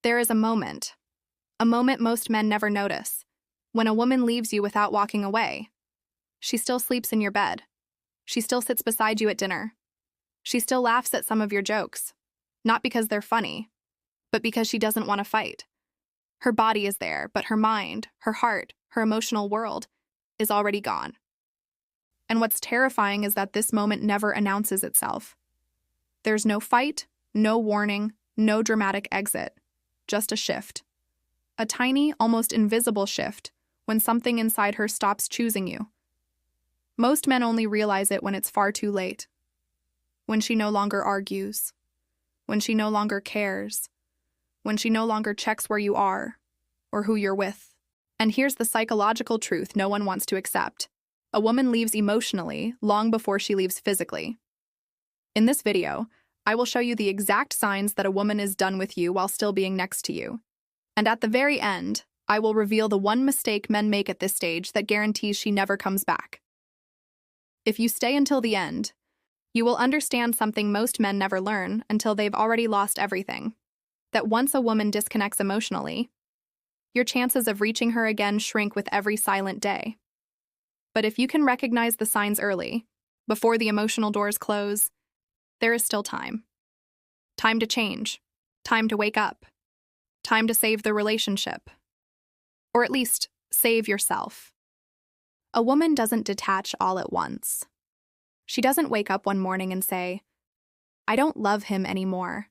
There is a moment most men never notice, when a woman leaves you without walking away. She still sleeps in your bed. She still sits beside you at dinner. She still laughs at some of your jokes, not because they're funny, but because she doesn't want to fight. Her body is there, but her mind, her heart, her emotional world is already gone. And what's terrifying is that this moment never announces itself. There's no fight, no warning, no dramatic exit, just a shift. A tiny, almost invisible shift when something inside her stops choosing you. Most men only realize it when it's far too late. When she no longer argues. When she no longer cares. When she no longer checks where you are or who you're with. And here's the psychological truth no one wants to accept. A woman leaves emotionally long before she leaves physically. In this video, I will show you the exact signs that a woman is done with you while still being next to you. And at the very end, I will reveal the one mistake men make at this stage that guarantees she never comes back. If you stay until the end, you will understand something most men never learn until they've already lost everything. That once a woman disconnects emotionally, your chances of reaching her again shrink with every silent day. But if you can recognize the signs early, before the emotional doors close, there is still time. Time to change. Time to wake up. Time to save the relationship. Or at least, save yourself. A woman doesn't detach all at once. She doesn't wake up one morning and say, "I don't love him anymore."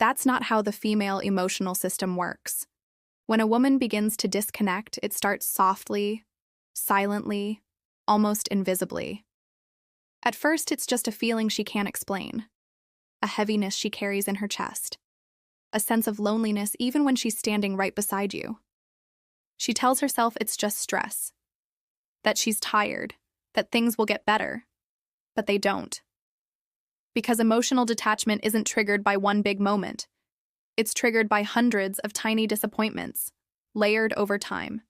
That's not how the female emotional system works. When a woman begins to disconnect, it starts softly, silently, almost invisibly. At first, it's just a feeling she can't explain, a heaviness she carries in her chest, a sense of loneliness even when she's standing right beside you. She tells herself it's just stress, that she's tired, that things will get better, but they don't. Because emotional detachment isn't triggered by one big moment. It's triggered by hundreds of tiny disappointments, layered over time.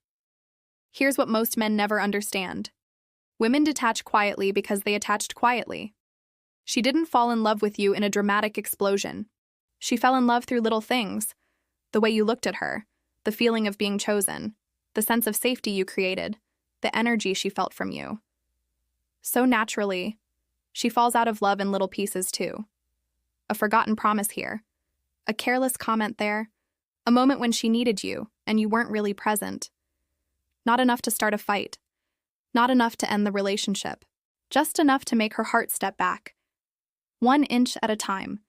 Here's what most men never understand. Women detach quietly because they attached quietly. She didn't fall in love with you in a dramatic explosion. She fell in love through little things. The way you looked at her, the feeling of being chosen, the sense of safety you created, the energy she felt from you. So naturally, she falls out of love in little pieces too. A forgotten promise here, a careless comment there, a moment when she needed you and you weren't really present. Not enough to start a fight. Not enough to end the relationship. Just enough to make her heart step back. 1 inch at a time.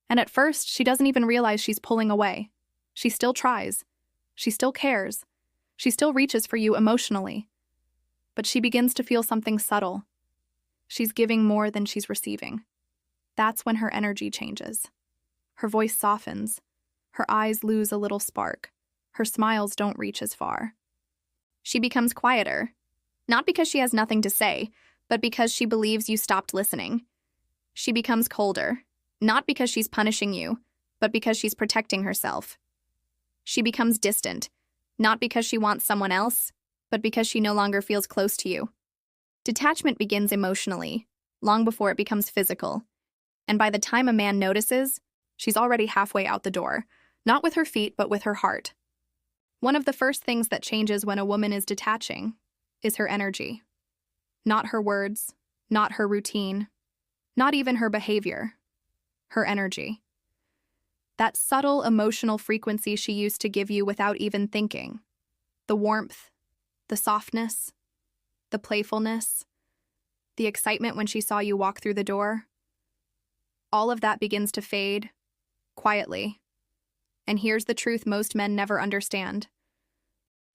And at first, she doesn't even realize she's pulling away. She still tries. She still cares. She still reaches for you emotionally. But she begins to feel something subtle. She's giving more than she's receiving. That's when her energy changes. Her voice softens. Her eyes lose a little spark. Her smiles don't reach as far. She becomes quieter. Not because she has nothing to say, but because she believes you stopped listening. She becomes colder. Not because she's punishing you, but because she's protecting herself. She becomes distant. Not because she wants someone else, but because she no longer feels close to you. Detachment begins emotionally, long before it becomes physical. And by the time a man notices, she's already halfway out the door, not with her feet, but with her heart. One of the first things that changes when a woman is detaching is her energy. Not her words, not her routine, not even her behavior. Her energy. That subtle emotional frequency she used to give you without even thinking. The warmth, the softness, the playfulness, the excitement when she saw you walk through the door. All of that begins to fade, quietly. And here's the truth most men never understand.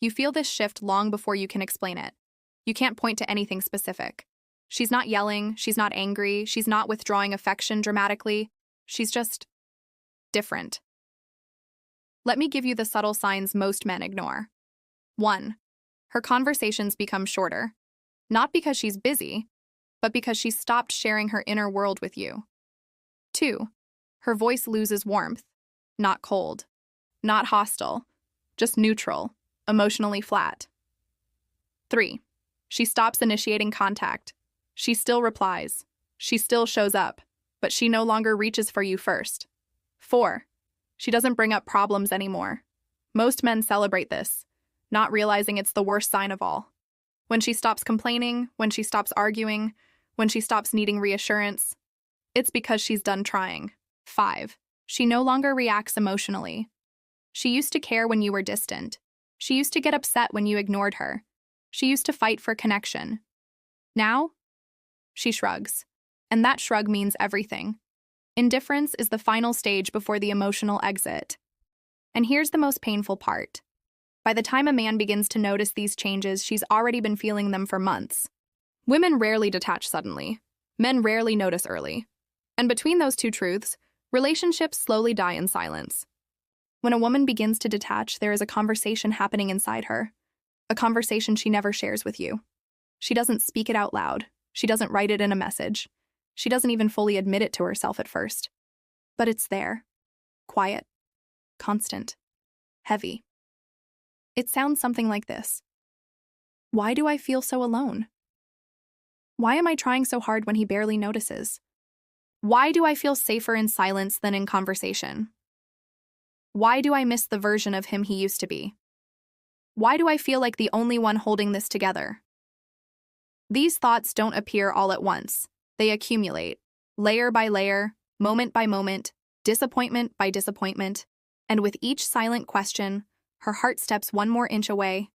You feel this shift long before you can explain it. You can't point to anything specific. She's not yelling, she's not angry, she's not withdrawing affection dramatically. She's just different. Let me give you the subtle signs most men ignore. 1. Her conversations become shorter. Not because she's busy, but because she's stopped sharing her inner world with you. 2. Her voice loses warmth. Not cold. Not hostile. Just neutral. Emotionally flat. 3. She stops initiating contact. She still replies. She still shows up, but she no longer reaches for you first. 4. She doesn't bring up problems anymore. Most men celebrate this, not realizing it's the worst sign of all. When she stops complaining, when she stops arguing, when she stops needing reassurance, it's because she's done trying. 5. She no longer reacts emotionally. She used to care when you were distant. She used to get upset when you ignored her. She used to fight for connection. Now, she shrugs. And that shrug means everything. Indifference is the final stage before the emotional exit. And here's the most painful part. By the time a man begins to notice these changes, she's already been feeling them for months. Women rarely detach suddenly. Men rarely notice early. And between those two truths, relationships slowly die in silence. When a woman begins to detach, there is a conversation happening inside her. A conversation she never shares with you. She doesn't speak it out loud. She doesn't write it in a message. She doesn't even fully admit it to herself at first. But it's there. Quiet. Constant. Heavy. It sounds something like this. Why do I feel so alone? Why am I trying so hard when he barely notices? Why do I feel safer in silence than in conversation? Why do I miss the version of him he used to be? Why do I feel like the only one holding this together? These thoughts don't appear all at once. They accumulate, layer by layer, moment by moment, disappointment by disappointment, and with each silent question, her heart steps one more inch away.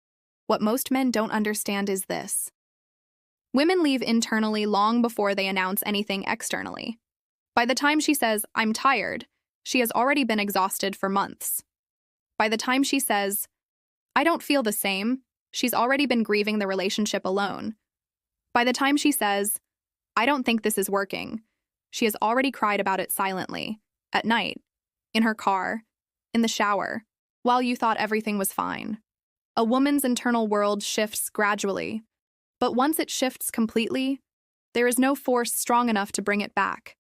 What most men don't understand is this. Women leave internally long before they announce anything externally. By the time she says, "I'm tired," she has already been exhausted for months. By the time she says, "I don't feel the same," she's already been grieving the relationship alone. By the time she says, "I don't think this is working," she has already cried about it silently, at night, in her car, in the shower, while you thought everything was fine. A woman's internal world shifts gradually, but once it shifts completely, there is no force strong enough to bring it back.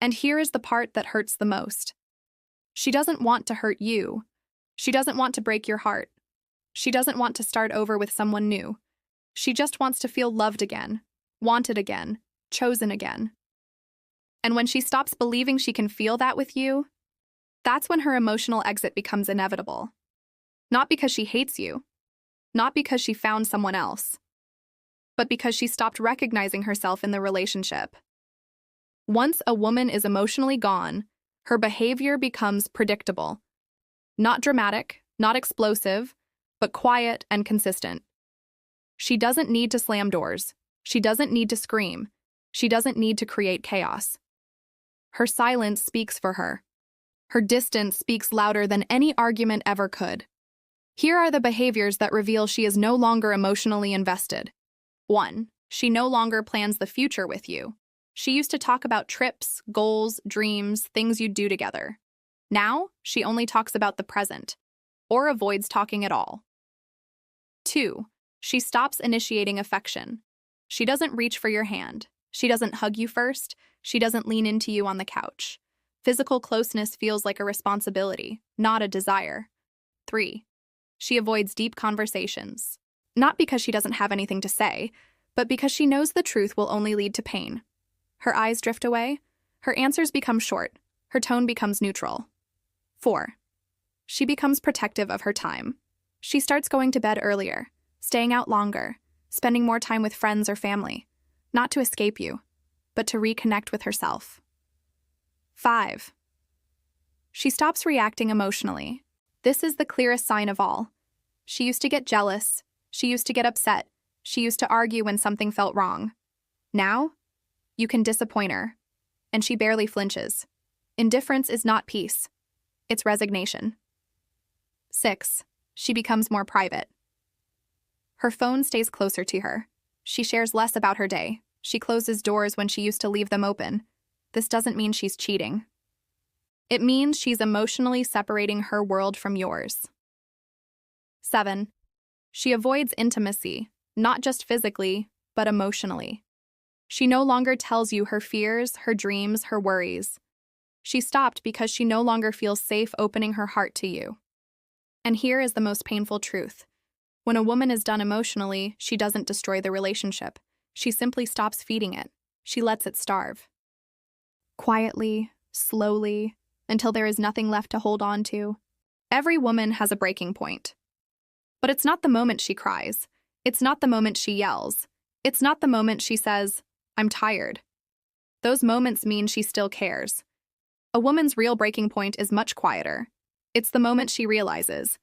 And here is the part that hurts the most. She doesn't want to hurt you. She doesn't want to break your heart. She doesn't want to start over with someone new. She just wants to feel loved again, wanted again, chosen again. And when she stops believing she can feel that with you, that's when her emotional exit becomes inevitable. Not because she hates you, not because she found someone else, but because she stopped recognizing herself in the relationship. Once a woman is emotionally gone, her behavior becomes predictable. Not dramatic, not explosive, but quiet and consistent. She doesn't need to slam doors. She doesn't need to scream. She doesn't need to create chaos. Her silence speaks for her. Her distance speaks louder than any argument ever could. Here are the behaviors that reveal she is no longer emotionally invested. 1. She no longer plans the future with you. She used to talk about trips, goals, dreams, things you'd do together. Now, she only talks about the present, or avoids talking at all. 2. She stops initiating affection. She doesn't reach for your hand. She doesn't hug you first. She doesn't lean into you on the couch. Physical closeness feels like a responsibility, not a desire. 3. She avoids deep conversations. Not because she doesn't have anything to say, but because she knows the truth will only lead to pain. Her eyes drift away. Her answers become short. Her tone becomes neutral. 4. She becomes protective of her time. She starts going to bed earlier, staying out longer, spending more time with friends or family, not to escape you, but to reconnect with herself. 5. She stops reacting emotionally. This is the clearest sign of all. She used to get jealous. She used to get upset. She used to argue when something felt wrong. Now, you can disappoint her, and she barely flinches. Indifference is not peace. It's resignation. 6. She becomes more private. Her phone stays closer to her. She shares less about her day. She closes doors when she used to leave them open. This doesn't mean she's cheating. It means she's emotionally separating her world from yours. 7. She avoids intimacy, not just physically, but emotionally. She no longer tells you her fears, her dreams, her worries. She stopped because she no longer feels safe opening her heart to you. And here is the most painful truth. When a woman is done emotionally, she doesn't destroy the relationship. She simply stops feeding it. She lets it starve. Quietly, slowly, until there is nothing left to hold on to. Every woman has a breaking point. But it's not the moment she cries. It's not the moment she yells. It's not the moment she says, "I'm tired." Those moments mean she still cares. A woman's real breaking point is much quieter. It's the moment she realizes,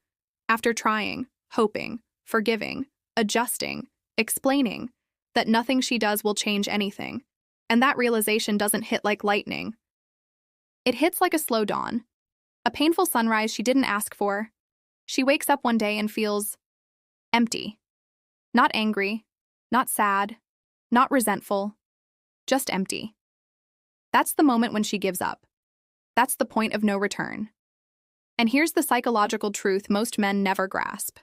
after trying, hoping, forgiving, adjusting, explaining, that nothing she does will change anything, and that realization doesn't hit like lightning. It hits like a slow dawn, a painful sunrise she didn't ask for. She wakes up one day and feels empty. Not angry, not sad, not resentful, just empty. That's the moment when she gives up. That's the point of no return. And here's the psychological truth most men never grasp.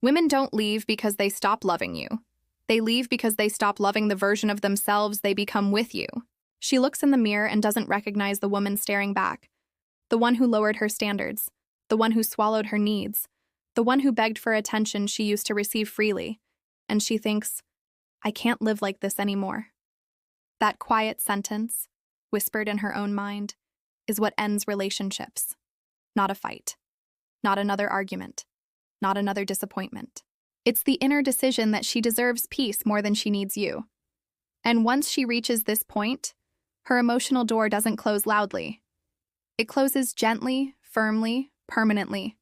Women don't leave because they stop loving you. They leave because they stop loving the version of themselves they become with you. She looks in the mirror and doesn't recognize the woman staring back, the one who lowered her standards, the one who swallowed her needs, the one who begged for attention she used to receive freely, and she thinks, "I can't live like this anymore." That quiet sentence, whispered in her own mind, is what ends relationships. Not a fight, not another argument, not another disappointment. It's the inner decision that she deserves peace more than she needs you. And once she reaches this point, her emotional door doesn't close loudly. It closes gently, firmly, permanently.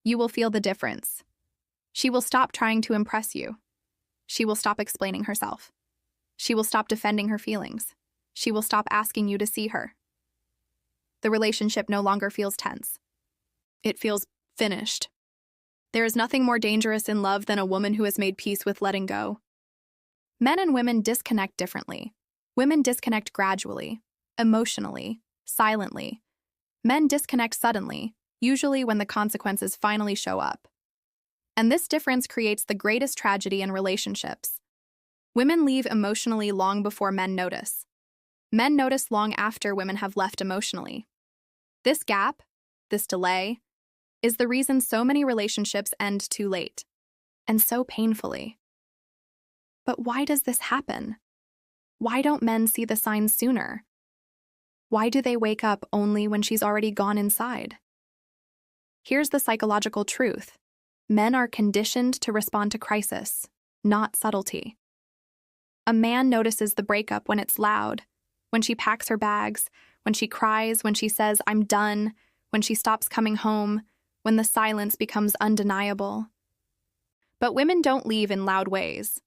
You will feel the difference. She will stop trying to impress you. She will stop explaining herself. She will stop defending her feelings. She will stop asking you to see her. The relationship no longer feels tense. It feels finished. There is nothing more dangerous in love than a woman who has made peace with letting go. Men and women disconnect differently. Women disconnect gradually, emotionally, silently. Men disconnect suddenly, usually when the consequences finally show up. And this difference creates the greatest tragedy in relationships. Women leave emotionally long before men notice. Men notice long after women have left emotionally. This gap, this delay, is the reason so many relationships end too late, and so painfully. But why does this happen? Why don't men see the signs sooner? Why do they wake up only when she's already gone inside? Here's the psychological truth. Men are conditioned to respond to crisis, not subtlety. A man notices the breakup when it's loud, when she packs her bags, when she cries, when she says, "I'm done," when she stops coming home, when the silence becomes undeniable. But women don't leave in loud ways.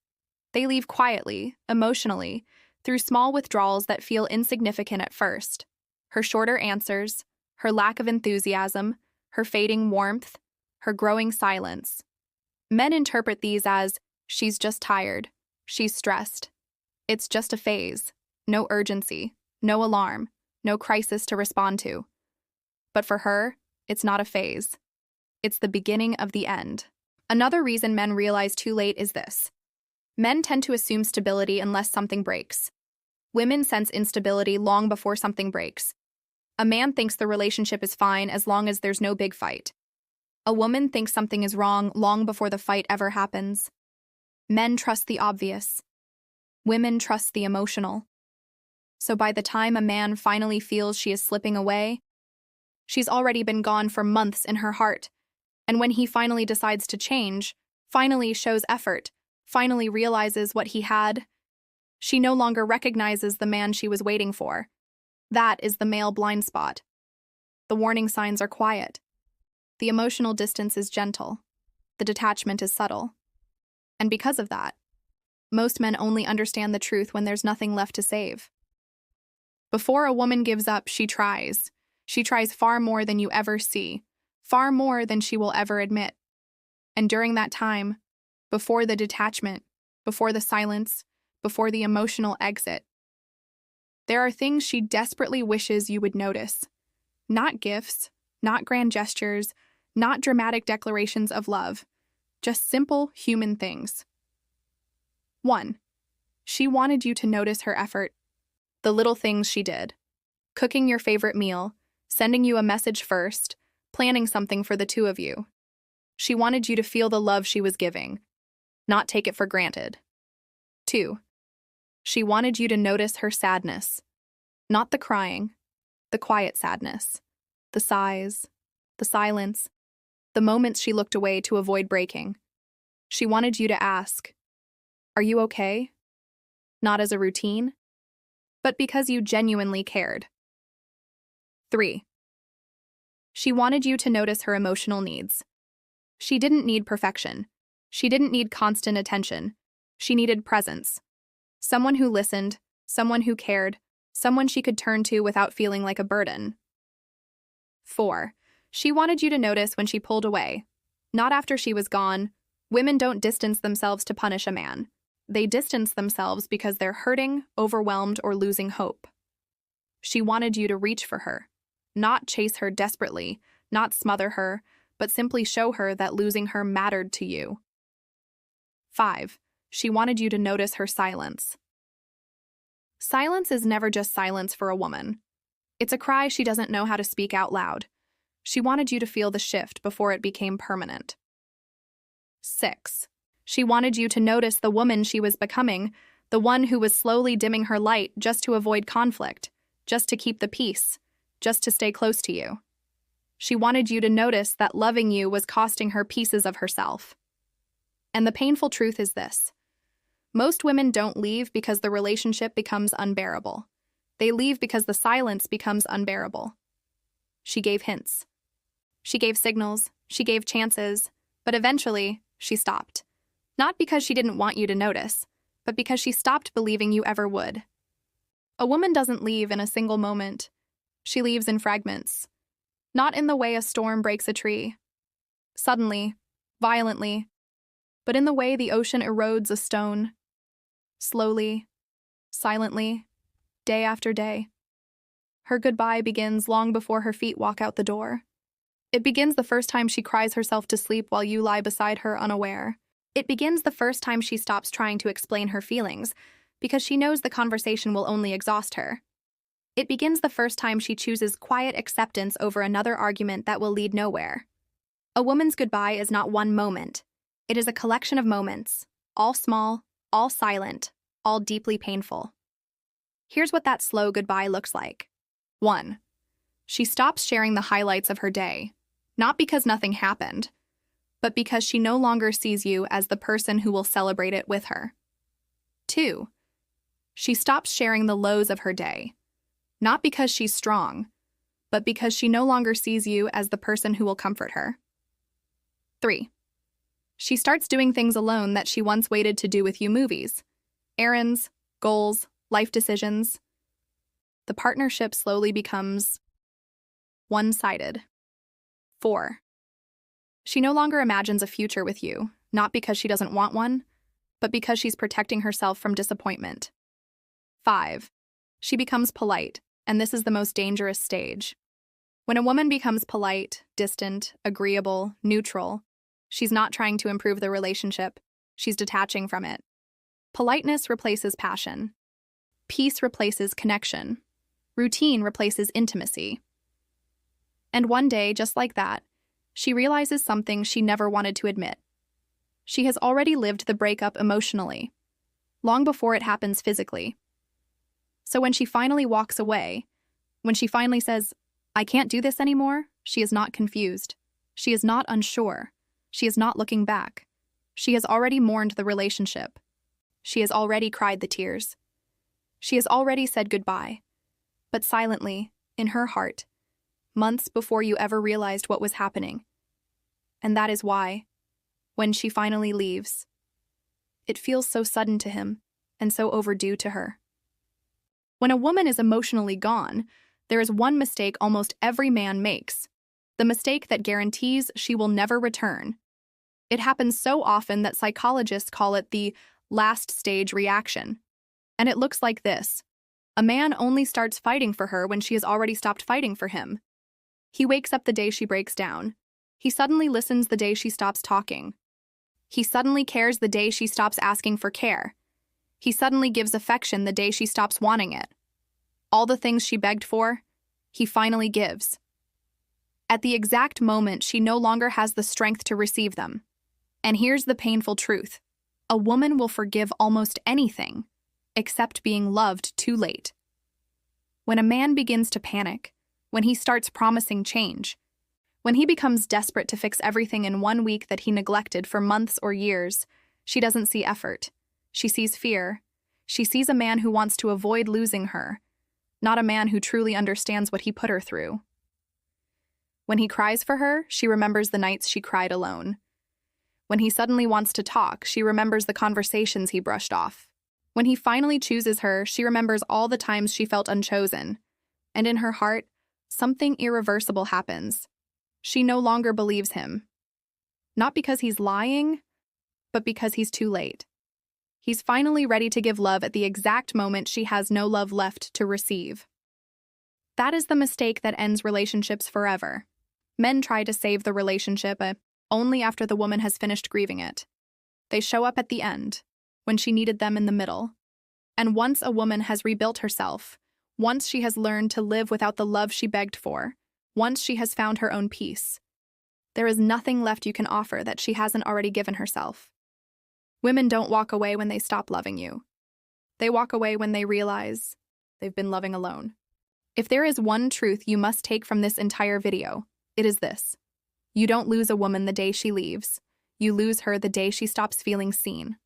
They leave quietly, emotionally, through small withdrawals that feel insignificant at first. Her shorter answers, her lack of enthusiasm, her fading warmth, her growing silence. Men interpret these as, "She's just tired, she's stressed. It's just a phase, no urgency, no alarm, no crisis to respond to." But for her, it's not a phase. It's the beginning of the end. Another reason men realize too late is this. Men tend to assume stability unless something breaks. Women sense instability long before something breaks. A man thinks the relationship is fine as long as there's no big fight. A woman thinks something is wrong long before the fight ever happens. Men trust the obvious. Women trust the emotional. So by the time a man finally feels she is slipping away, she's already been gone for months in her heart. And when he finally decides to change, finally shows effort, finally realizes what he had, she no longer recognizes the man she was waiting for. That is the male blind spot. The warning signs are quiet. The emotional distance is gentle. The detachment is subtle. And because of that, most men only understand the truth when there's nothing left to save. Before a woman gives up, she tries. She tries far more than you ever see, far more than she will ever admit. And during that time, before the detachment, before the silence, before the emotional exit, there are things she desperately wishes you would notice. Not gifts, not grand gestures, not dramatic declarations of love, just simple human things. 1. She wanted you to notice her effort, the little things she did. Cooking your favorite meal, sending you a message first, planning something for the two of you. She wanted you to feel the love she was giving, not take it for granted. 2. She wanted you to notice her sadness. Not the crying, The quiet sadness, the sighs, the silence, the moments she looked away to avoid breaking. She wanted you to ask, "Are you okay?" Not as a routine, but because you genuinely cared. 3. She wanted you to notice her emotional needs. She didn't need perfection. She didn't need constant attention. She needed presence. Someone who listened, someone who cared, someone she could turn to without feeling like a burden. 4. She wanted you to notice when she pulled away. Not after she was gone. Women don't distance themselves to punish a man. They distance themselves because they're hurting, overwhelmed, or losing hope. She wanted you to reach for her. Not chase her desperately, not smother her, but simply show her that losing her mattered to you. 5. She wanted you to notice her silence. Silence is never just silence for a woman. It's a cry she doesn't know how to speak out loud. She wanted you to feel the shift before it became permanent. 6. She wanted you to notice the woman she was becoming, the one who was slowly dimming her light just to avoid conflict, just to keep the peace, just to stay close to you. She wanted you to notice that loving you was costing her pieces of herself. And the painful truth is this. Most women don't leave because the relationship becomes unbearable. They leave because the silence becomes unbearable. She gave hints. She gave signals. She gave chances. But eventually, she stopped. Not because she didn't want you to notice, but because she stopped believing you ever would. A woman doesn't leave in a single moment. She leaves in fragments. Not in the way a storm breaks a tree. Suddenly, violently, but in the way the ocean erodes a stone. Slowly, silently, day after day. Her goodbye begins long before her feet walk out the door. It begins the first time she cries herself to sleep while you lie beside her unaware. It begins the first time she stops trying to explain her feelings because she knows the conversation will only exhaust her. It begins the first time she chooses quiet acceptance over another argument that will lead nowhere. A woman's goodbye is not one moment. It is a collection of moments, all small, all silent, all deeply painful. Here's what that slow goodbye looks like. 1. She stops sharing the highlights of her day, not because nothing happened, but because she no longer sees you as the person who will celebrate it with her. 2. She stops sharing the lows of her day, not because she's strong, but because she no longer sees you as the person who will comfort her. 3. She starts doing things alone that she once waited to do with you: movies, errands, goals, life decisions. The partnership slowly becomes one-sided. 4. She no longer imagines a future with you, not because she doesn't want one, but because she's protecting herself from disappointment. 5. She becomes polite, and this is the most dangerous stage. When a woman becomes polite, distant, agreeable, neutral, she's not trying to improve the relationship, she's detaching from it. Politeness replaces passion. Peace replaces connection. Routine replaces intimacy. And one day, just like that, she realizes something she never wanted to admit. She has already lived the breakup emotionally, long before it happens physically. So when she finally walks away, when she finally says, "I can't do this anymore," she is not confused. She is not unsure. She is not looking back. She has already mourned the relationship. She has already cried the tears. She has already said goodbye, but silently, in her heart, months before you ever realized what was happening. And that is why, when she finally leaves, it feels so sudden to him and so overdue to her. When a woman is emotionally gone, there is one mistake almost every man makes, the mistake that guarantees she will never return. It happens so often that psychologists call it the last stage reaction. And it looks like this. A man only starts fighting for her when she has already stopped fighting for him. He wakes up the day she breaks down. He suddenly listens the day she stops talking. He suddenly cares the day she stops asking for care. He suddenly gives affection the day she stops wanting it. All the things she begged for, he finally gives. At the exact moment she no longer has the strength to receive them. And here's the painful truth. A woman will forgive almost anything, except being loved too late. When a man begins to panic, when he starts promising change, when he becomes desperate to fix everything in 1 week that he neglected for months or years, she doesn't see effort. She sees fear. She sees a man who wants to avoid losing her, not a man who truly understands what he put her through. When he cries for her, she remembers the nights she cried alone. When he suddenly wants to talk, she remembers the conversations he brushed off. When he finally chooses her, she remembers all the times she felt unchosen. And in her heart, something irreversible happens. She no longer believes him. Not because he's lying, but because he's too late. He's finally ready to give love at the exact moment she has no love left to receive. That is the mistake that ends relationships forever. Men try to save the relationship only after the woman has finished grieving it. They show up at the end, when she needed them in the middle. And once a woman has rebuilt herself, once she has learned to live without the love she begged for, once she has found her own peace, there is nothing left you can offer that she hasn't already given herself. Women don't walk away when they stop loving you. They walk away when they realize they've been loving alone. If there is one truth you must take from this entire video, it is this. You don't lose a woman the day she leaves. You lose her the day she stops feeling seen.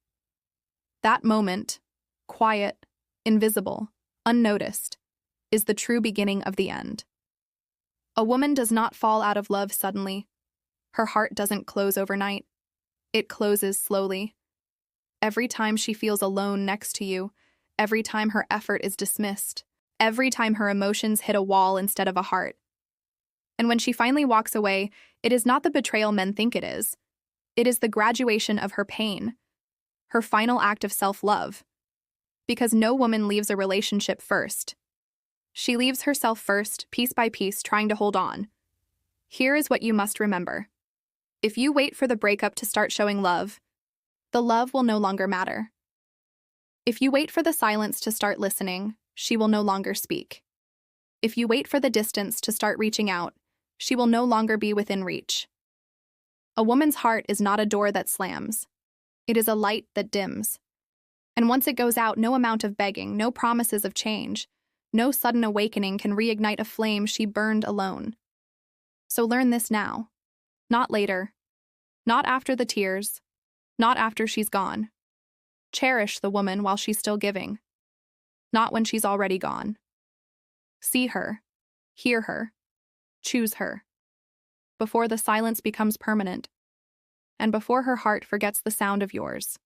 That moment, quiet, invisible, unnoticed, is the true beginning of the end. A woman does not fall out of love suddenly. Her heart doesn't close overnight. It closes slowly. Every time she feels alone next to you, every time her effort is dismissed, every time her emotions hit a wall instead of a heart. And when she finally walks away, it is not the betrayal men think it is. It is the graduation of her pain, her final act of self-love. Because no woman leaves a relationship first. She leaves herself first, piece by piece, trying to hold on. Here is what you must remember. If you wait for the breakup to start showing love, the love will no longer matter. If you wait for the silence to start listening, she will no longer speak. If you wait for the distance to start reaching out, she will no longer be within reach. A woman's heart is not a door that slams. It is a light that dims. And once it goes out, no amount of begging, no promises of change, no sudden awakening can reignite a flame she burned alone. So learn this now. Not later. Not after the tears. Not after she's gone. Cherish the woman while she's still giving. Not when she's already gone. See her. Hear her. Choose her. Before the silence becomes permanent. And before her heart forgets the sound of yours.